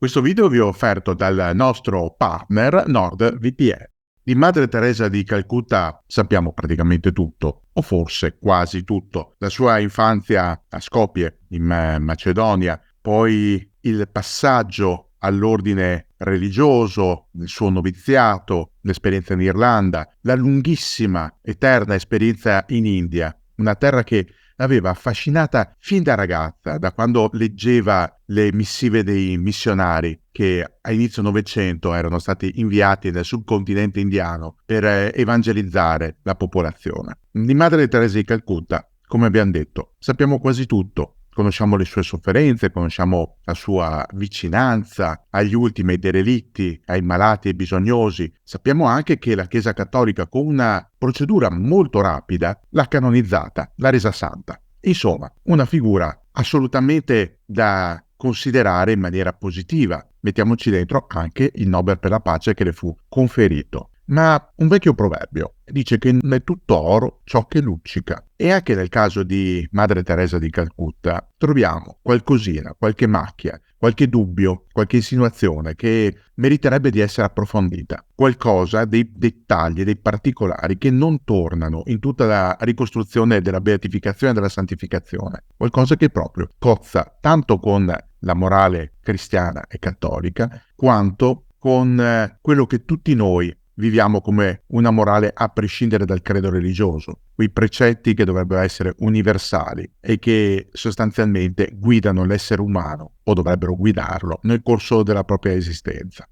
Questo video vi è offerto dal nostro partner NordVPN. Di Madre Teresa di Calcutta sappiamo praticamente tutto, o forse quasi tutto. La sua infanzia a Skopje, in Macedonia, poi il passaggio all'ordine religioso, il suo noviziato, l'esperienza in Irlanda, la lunghissima, eterna esperienza in India, una terra che l'aveva affascinata fin da ragazza, da quando leggeva le missive dei missionari che a inizio Novecento erano stati inviati nel subcontinente indiano per evangelizzare la popolazione. Di Madre Teresa di Calcutta, come abbiamo detto, sappiamo quasi tutto. Conosciamo le sue sofferenze, conosciamo la sua vicinanza agli ultimi, ai derelitti, ai malati e bisognosi. Sappiamo anche che la Chiesa Cattolica, con una procedura molto rapida, l'ha canonizzata, l'ha resa santa. Insomma, una figura assolutamente da considerare in maniera positiva. Mettiamoci dentro anche il Nobel per la pace che le fu conferito. Ma un vecchio proverbio dice che non è tutto oro ciò che luccica. E anche nel caso di Madre Teresa di Calcutta troviamo qualcosina, qualche macchia, qualche dubbio, qualche insinuazione che meriterebbe di essere approfondita. Qualcosa, dei dettagli, dei particolari che non tornano in tutta la ricostruzione della beatificazione e della santificazione. Qualcosa che proprio cozza tanto con la morale cristiana e cattolica quanto con quello che tutti noi viviamo come una morale a prescindere dal credo religioso, quei precetti che dovrebbero essere universali e che sostanzialmente guidano l'essere umano, o dovrebbero guidarlo, nel corso della propria esistenza.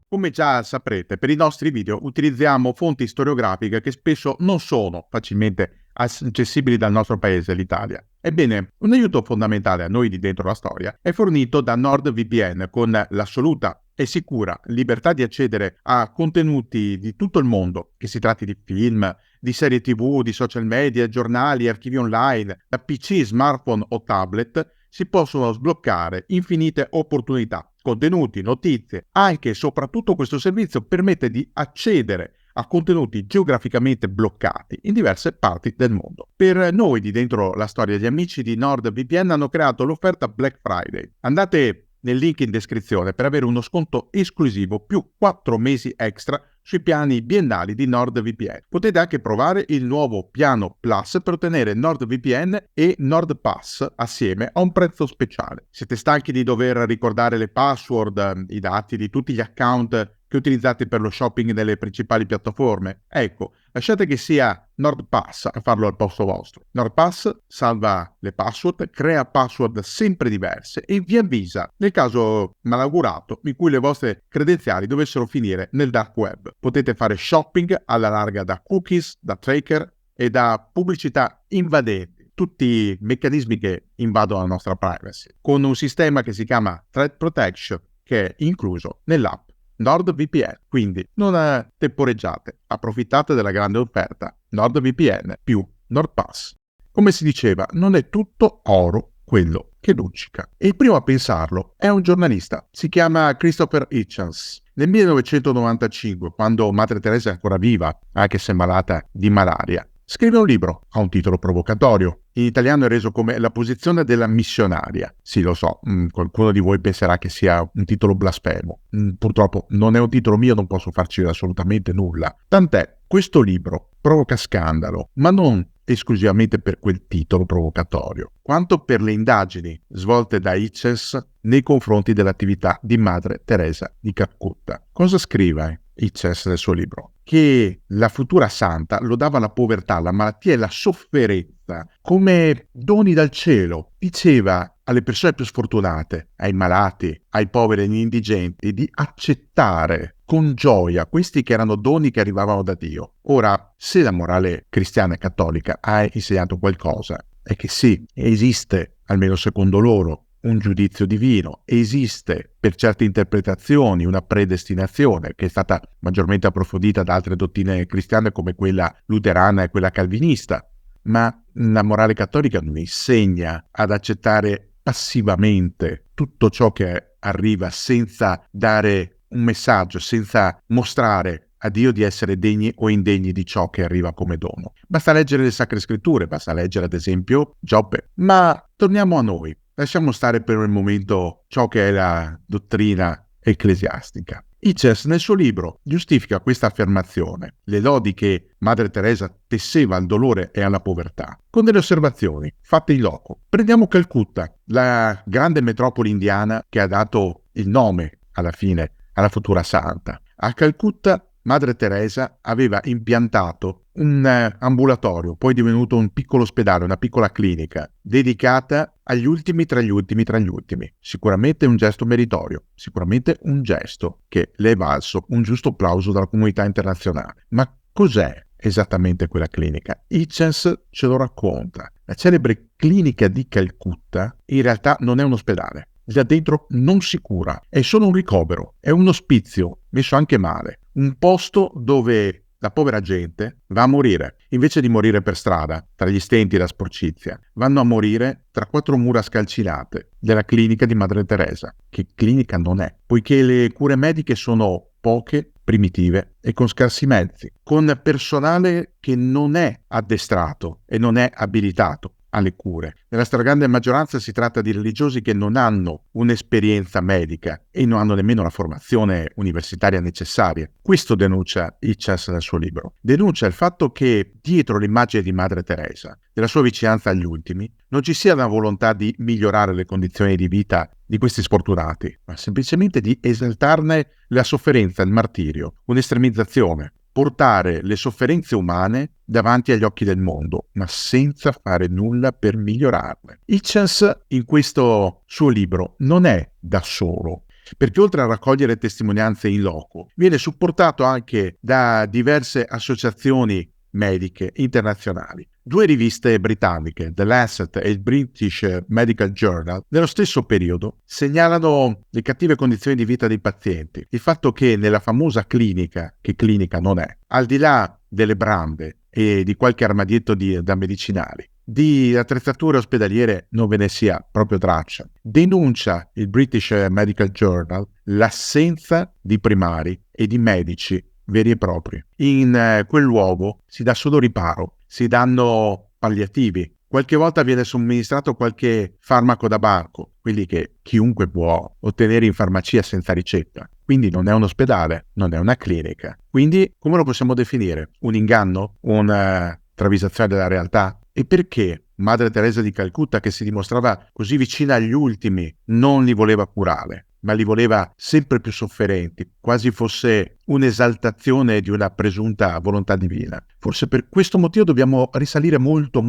Come già saprete, per i nostri video utilizziamo fonti storiografiche che spesso non sono facilmente accessibili dal nostro paese, l'Italia. Ebbene, un aiuto fondamentale a noi di dentro la storia è fornito da NordVPN con l'assoluta e sicura libertà di accedere a contenuti di tutto il mondo, che si tratti di film, di serie TV, di social media, giornali, archivi online, da PC, smartphone o tablet. Si possono sbloccare infinite opportunità, contenuti, notizie. Anche e soprattutto questo servizio permette di accedere a contenuti geograficamente bloccati in diverse parti del mondo. Per noi di dentro la storia, gli amici di NordVPN hanno creato l'offerta Black Friday. Andate nel link in descrizione per avere uno sconto esclusivo più 4 mesi extra sui piani biennali di NordVPN. Potete anche provare il nuovo piano Plus per ottenere NordVPN e NordPass assieme a un prezzo speciale. Siete stanchi di dover ricordare le password, i dati di tutti gli account che utilizzate per lo shopping nelle principali piattaforme? Ecco, lasciate che sia NordPass a farlo al posto vostro. NordPass salva le password, crea password sempre diverse e vi avvisa nel caso malaugurato in cui le vostre credenziali dovessero finire nel dark web. Potete fare shopping alla larga da cookies, da tracker e da pubblicità invadenti, tutti meccanismi che invadono la nostra privacy, con un sistema che si chiama Threat Protection che è incluso nell'app NordVPN. Quindi non temporeggiate, approfittate della grande offerta NordVPN più NordPass. Come si diceva, non è tutto oro quello che luccica. E il primo a pensarlo è un giornalista, si chiama Christopher Hitchens. Nel 1995, quando Madre Teresa è ancora viva, anche se malata di malaria, scrive un libro, ha un titolo provocatorio. In italiano è reso come La posizione della missionaria. Sì, lo so, qualcuno di voi penserà che sia un titolo blasfemo. Purtroppo non è un titolo mio, non posso farci assolutamente nulla. Tant'è, questo libro provoca scandalo, ma non esclusivamente per quel titolo provocatorio, quanto per le indagini svolte da Hitchens nei confronti dell'attività di Madre Teresa di Calcutta. Cosa scrive Hitchens nel suo libro? Che la futura santa lodava la povertà, la malattia e la sofferenza come doni dal cielo. Diceva alle persone più sfortunate, ai malati, ai poveri e agli indigenti, di accettare con gioia questi che erano doni che arrivavano da Dio. Ora, se la morale cristiana e cattolica ha insegnato qualcosa, è che sì, esiste, almeno secondo loro, un giudizio divino, esiste per certe interpretazioni una predestinazione che è stata maggiormente approfondita da altre dottrine cristiane come quella luterana e quella calvinista, ma la morale cattolica non insegna ad accettare passivamente tutto ciò che arriva senza dare un messaggio, senza mostrare a Dio di essere degni o indegni di ciò che arriva come dono. Basta leggere le Sacre Scritture, basta leggere ad esempio Giobbe. Ma torniamo a noi, lasciamo stare per un momento ciò che è la dottrina ecclesiastica. Hitchens nel suo libro giustifica questa affermazione, le lodi che Madre Teresa tesseva al dolore e alla povertà, con delle osservazioni fatte in loco. Prendiamo Calcutta, la grande metropoli indiana che ha dato il nome alla fine alla futura santa. A Calcutta Madre Teresa aveva impiantato un ambulatorio, poi divenuto un piccolo ospedale, una piccola clinica, dedicata agli ultimi tra gli ultimi tra gli ultimi. Sicuramente un gesto meritorio, sicuramente un gesto che le è valso un giusto applauso dalla comunità internazionale. Ma cos'è esattamente quella clinica? Hitchens ce lo racconta. La celebre clinica di Calcutta in realtà non è un ospedale. Da dentro non si cura, è solo un ricovero, è un ospizio, messo anche male, un posto dove la povera gente va a morire. Invece di morire per strada, tra gli stenti e la sporcizia, vanno a morire tra quattro mura scalcinate della clinica di Madre Teresa, che clinica non è, poiché le cure mediche sono poche, primitive e con scarsi mezzi, con personale che non è addestrato e non è abilitato alle cure. Nella stragrande maggioranza si tratta di religiosi che non hanno un'esperienza medica e non hanno nemmeno la formazione universitaria necessaria. Questo denuncia Hitchens nel suo libro. Denuncia il fatto che dietro l'immagine di Madre Teresa, della sua vicinanza agli ultimi, non ci sia la volontà di migliorare le condizioni di vita di questi sfortunati, ma semplicemente di esaltarne la sofferenza, il martirio, un'estremizzazione. Portare le sofferenze umane davanti agli occhi del mondo, ma senza fare nulla per migliorarle. Hitchens in questo suo libro non è da solo, perché oltre a raccogliere testimonianze in loco, viene supportato anche da diverse associazioni mediche internazionali. Due riviste britanniche, The Lancet e il British Medical Journal, nello stesso periodo segnalano le cattive condizioni di vita dei pazienti. Il fatto che nella famosa clinica, che clinica non è, al di là delle brande e di qualche armadietto da medicinali, di attrezzature ospedaliere non ve ne sia proprio traccia. Denuncia il British Medical Journal l'assenza di primari e di medici veri e propri. In quel luogo si dà solo riparo, si danno palliativi. Qualche volta viene somministrato qualche farmaco da banco, quelli che chiunque può ottenere in farmacia senza ricetta. Quindi non è un ospedale, non è una clinica. Quindi come lo possiamo definire? Un inganno? Una travisazione della realtà? E perché Madre Teresa di Calcutta, che si dimostrava così vicina agli ultimi, non li voleva curare, ma li voleva sempre più sofferenti, quasi fosse un'esaltazione di una presunta volontà divina? Forse per questo motivo dobbiamo risalire molto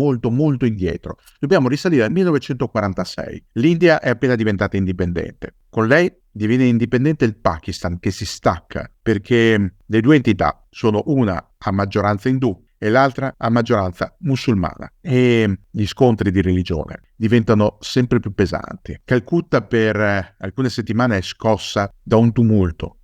indietro. Dobbiamo risalire al 1946. L'India è appena diventata indipendente. Con lei diviene indipendente il Pakistan, che si stacca, perché le due entità sono una a maggioranza indù e l'altra a maggioranza musulmana, e gli scontri di religione diventano sempre più pesanti. Calcutta per alcune settimane è scossa da un tumulto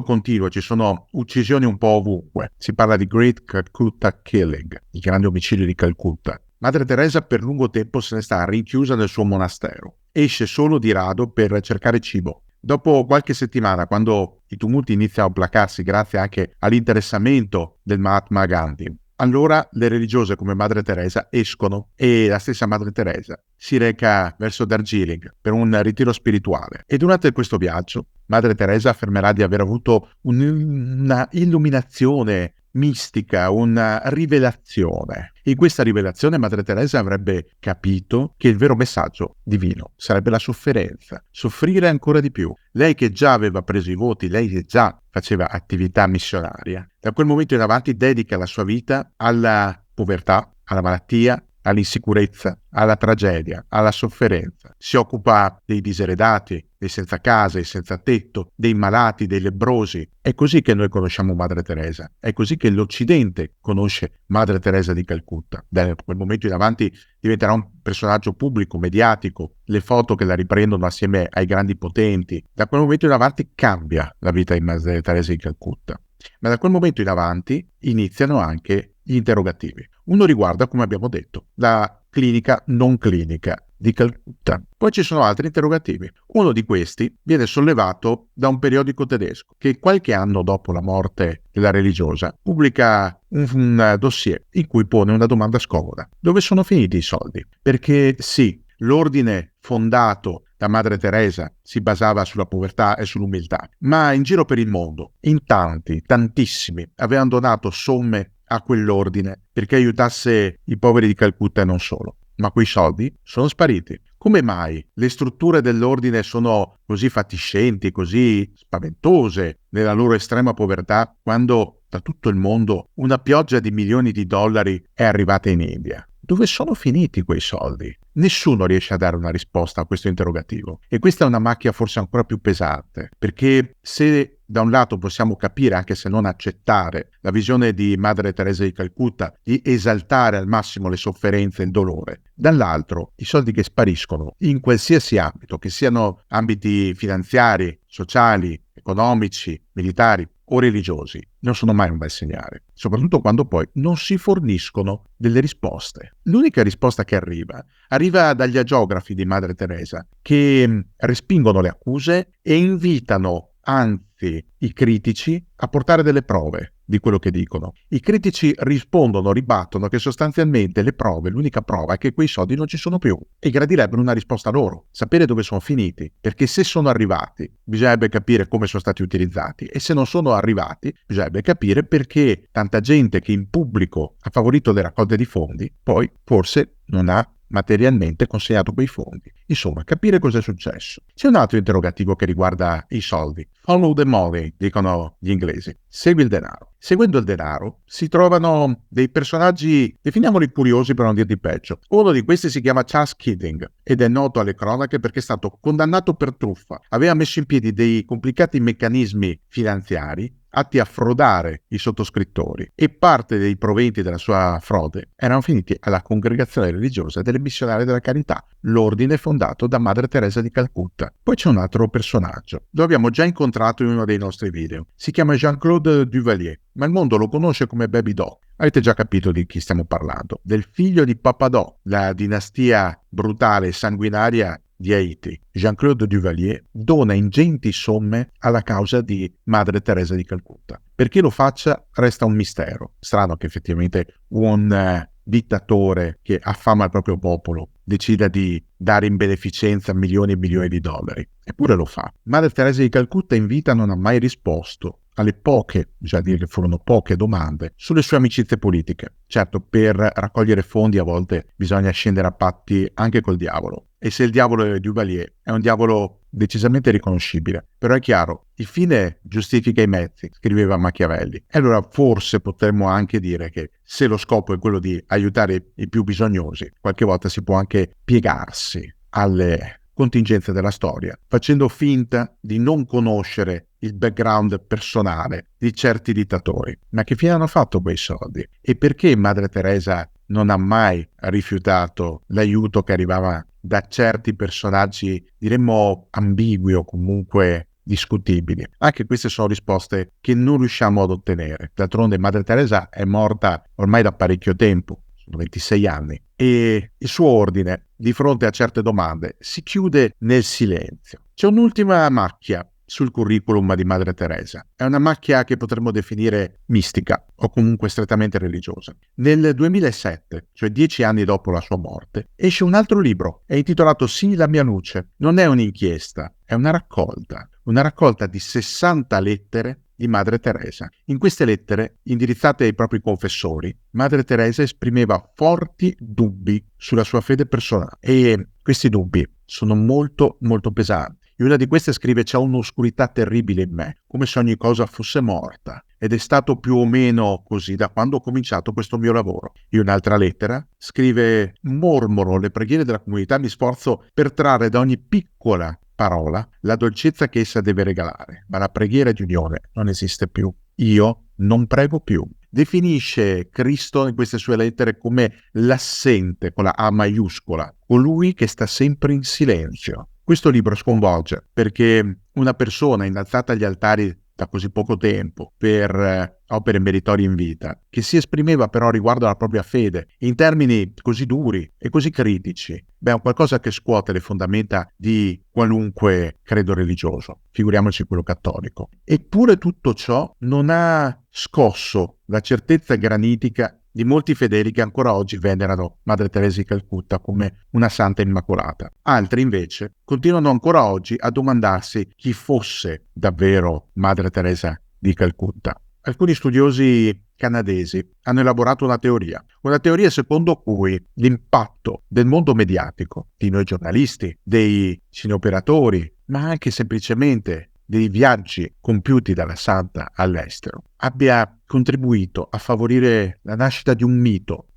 continuo, ci sono uccisioni un po' ovunque. Si parla di Great Calcutta Killing, il grande omicidio di Calcutta. Madre Teresa per lungo tempo se ne sta rinchiusa nel suo monastero. Esce solo di rado per cercare cibo. Dopo qualche settimana, quando i tumulti iniziano a placarsi grazie anche all'interessamento del Mahatma Gandhi, allora le religiose come Madre Teresa escono e la stessa Madre Teresa si reca verso Darjeeling per un ritiro spirituale. E durante questo viaggio Madre Teresa affermerà di aver avuto una illuminazione mistica, una rivelazione. In questa rivelazione Madre Teresa avrebbe capito che il vero messaggio divino sarebbe la sofferenza, soffrire ancora di più. Lei che già aveva preso i voti, lei che già faceva attività missionaria, da quel momento in avanti dedica la sua vita alla povertà, alla malattia, all'insicurezza, alla tragedia, alla sofferenza. Si occupa dei diseredati, dei senza casa, dei senza tetto, dei malati, dei lebbrosi. È così che noi conosciamo Madre Teresa. È così che l'Occidente conosce Madre Teresa di Calcutta. Da quel momento in avanti diventerà un personaggio pubblico, mediatico. Le foto che la riprendono assieme ai grandi potenti. Da quel momento in avanti cambia la vita di Madre Teresa di Calcutta. Ma da quel momento in avanti iniziano anche gli interrogativi. Uno riguarda, come abbiamo detto, la clinica non clinica. di Calcutta. Poi ci sono altri interrogativi. Uno di questi viene sollevato da un periodico tedesco che qualche anno dopo la morte della religiosa pubblica un dossier in cui pone una domanda scomoda. Dove sono finiti i soldi? Perché sì, l'ordine fondato da Madre Teresa si basava sulla povertà e sull'umiltà, ma in giro per il mondo, in tanti, tantissimi, avevano donato somme a quell'ordine perché aiutasse i poveri di Calcutta e non solo. Ma quei soldi sono spariti. Come mai le strutture dell'ordine sono così fatiscenti, così spaventose nella loro estrema povertà, quando da tutto il mondo una pioggia di milioni di dollari è arrivata in India? Dove sono finiti quei soldi? Nessuno riesce a dare una risposta a questo interrogativo. E questa è una macchia forse ancora più pesante, perché se da un lato possiamo capire, anche se non accettare, la visione di Madre Teresa di Calcutta di esaltare al massimo le sofferenze e il dolore, dall'altro i soldi che spariscono in qualsiasi ambito, che siano ambiti finanziari, sociali, economici, militari o religiosi, non sono mai un bel segnale, soprattutto quando poi non si forniscono delle risposte. L'unica risposta che arriva dagli agiografi di Madre Teresa, che respingono le accuse e invitano anzi i critici a portare delle prove di quello che dicono. I critici rispondono, ribattono che sostanzialmente l'unica prova è che quei soldi non ci sono più e gradirebbero una risposta loro, sapere dove sono finiti, perché se sono arrivati bisognerebbe capire come sono stati utilizzati e se non sono arrivati bisognerebbe capire perché tanta gente che in pubblico ha favorito le raccolte di fondi poi forse non ha materialmente consegnato quei fondi. Insomma, capire cosa è successo. C'è un altro interrogativo che riguarda i soldi. Follow the money, dicono gli inglesi. Segui il denaro. Seguendo il denaro si trovano dei personaggi, definiamoli curiosi per non dir di peggio. Uno di questi si chiama Charles Keating ed è noto alle cronache perché è stato condannato per truffa. Aveva messo in piedi dei complicati meccanismi finanziari atti a frodare i sottoscrittori e parte dei proventi della sua frode erano finiti alla Congregazione Religiosa delle Missionarie della Carità, l'ordine fondato da Madre Teresa di Calcutta. Poi c'è un altro personaggio, lo abbiamo già incontrato in uno dei nostri video, si chiama Jean-Claude Duvalier, ma il mondo lo conosce come Baby Doc. Avete già capito di chi stiamo parlando, del figlio di Papa Doc, la dinastia brutale e sanguinaria di Haiti. Jean-Claude Duvalier dona ingenti somme alla causa di Madre Teresa di Calcutta. Perché lo faccia resta un mistero. Strano che effettivamente un dittatore che affama il proprio popolo decida di dare in beneficenza milioni e milioni di dollari. Eppure lo fa. Madre Teresa di Calcutta in vita non ha mai risposto alle poche, bisogna dire che furono poche domande, sulle sue amicizie politiche. Certo, per raccogliere fondi a volte bisogna scendere a patti anche col diavolo. E se il diavolo è Duvalier, è un diavolo decisamente riconoscibile. Però è chiaro, il fine giustifica i mezzi, scriveva Machiavelli. E allora forse potremmo anche dire che se lo scopo è quello di aiutare i più bisognosi, qualche volta si può anche piegarsi alle contingenze della storia, facendo finta di non conoscere il background personale di certi dittatori. Ma che fine hanno fatto quei soldi? E perché Madre Teresa non ha mai rifiutato l'aiuto che arrivava da certi personaggi, diremmo ambigui o comunque discutibili? Anche queste sono risposte che non riusciamo ad ottenere. D'altronde Madre Teresa è morta ormai da parecchio tempo, sono 26 anni, e il suo ordine, di fronte a certe domande, si chiude nel silenzio. C'è un'ultima macchia sul curriculum di Madre Teresa. È una macchia che potremmo definire mistica o comunque strettamente religiosa. Nel 2007, cioè 10 anni dopo la sua morte, esce un altro libro, è intitolato Sì, la mia luce. Non è un'inchiesta, è una raccolta di 60 lettere di Madre Teresa. In queste lettere, indirizzate ai propri confessori, Madre Teresa esprimeva forti dubbi sulla sua fede personale e questi dubbi sono molto molto pesanti. In una di queste scrive: c'è un'oscurità terribile in me, come se ogni cosa fosse morta. Ed è stato più o meno così da quando ho cominciato questo mio lavoro. In un'altra lettera scrive: mormoro le preghiere della comunità, mi sforzo per trarre da ogni piccola parola la dolcezza che essa deve regalare, ma la preghiera di unione non esiste più. Io non prego più. Definisce Cristo in queste sue lettere come l'assente, con la A maiuscola, colui che sta sempre in silenzio. Questo libro sconvolge perché una persona innalzata agli altari da così poco tempo per opere meritorie in vita, che si esprimeva però riguardo alla propria fede in termini così duri e così critici, è un qualcosa che scuote le fondamenta di qualunque credo religioso, figuriamoci quello cattolico. Eppure tutto ciò non ha scosso la certezza granitica di molti fedeli che ancora oggi venerano Madre Teresa di Calcutta come una santa immacolata. Altri invece continuano ancora oggi a domandarsi chi fosse davvero Madre Teresa di Calcutta. Alcuni studiosi canadesi hanno elaborato una teoria secondo cui l'impatto del mondo mediatico, di noi giornalisti, dei cineoperatori, ma anche semplicemente dei viaggi compiuti dalla santa all'estero, abbia contribuito a favorire la nascita di un mito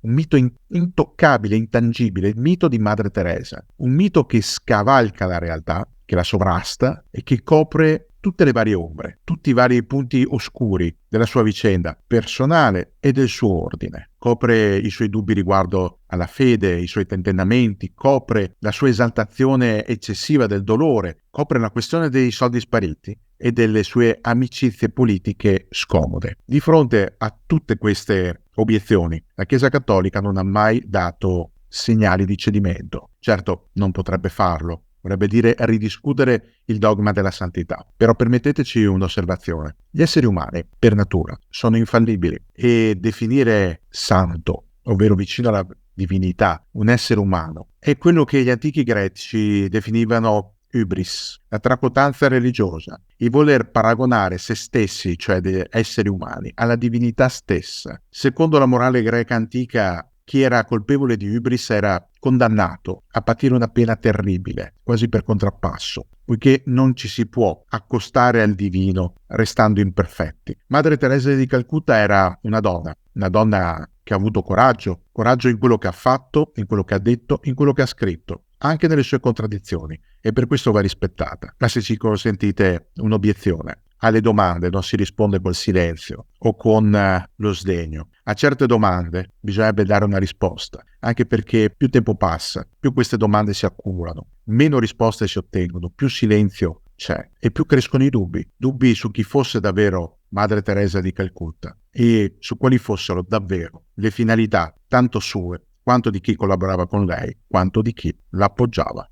intoccabile, intangibile, il mito di Madre Teresa, un mito che scavalca la realtà, che la sovrasta e che copre tutte le varie ombre, tutti i vari punti oscuri della sua vicenda personale e del suo ordine. Copre i suoi dubbi riguardo alla fede, i suoi tentennamenti, copre la sua esaltazione eccessiva del dolore, copre la questione dei soldi spariti e delle sue amicizie politiche scomode. Di fronte a tutte queste obiezioni, la Chiesa Cattolica non ha mai dato segnali di cedimento. Certo, non potrebbe farlo. Vorrebbe dire ridiscutere il dogma della santità. Però permetteteci un'osservazione. Gli esseri umani, per natura, sono infallibili e definire santo, ovvero vicino alla divinità, un essere umano, è quello che gli antichi greci definivano hybris, la tracotanza religiosa, il voler paragonare se stessi, cioè degli esseri umani, alla divinità stessa. Secondo la morale greca antica, chi era colpevole di hybris era condannato a patire una pena terribile, quasi per contrappasso, poiché non ci si può accostare al divino restando imperfetti. Madre Teresa di Calcutta era una donna che ha avuto coraggio in quello che ha fatto, in quello che ha detto, in quello che ha scritto, anche nelle sue contraddizioni, e per questo va rispettata. Ma se ci consentite un'obiezione, alle domande non si risponde col silenzio o con lo sdegno. A certe domande bisognerebbe dare una risposta, anche perché più tempo passa, più queste domande si accumulano, meno risposte si ottengono, più silenzio c'è e più crescono i dubbi su chi fosse davvero Madre Teresa di Calcutta e su quali fossero davvero le finalità tanto sue quanto di chi collaborava con lei, quanto di chi l'appoggiava.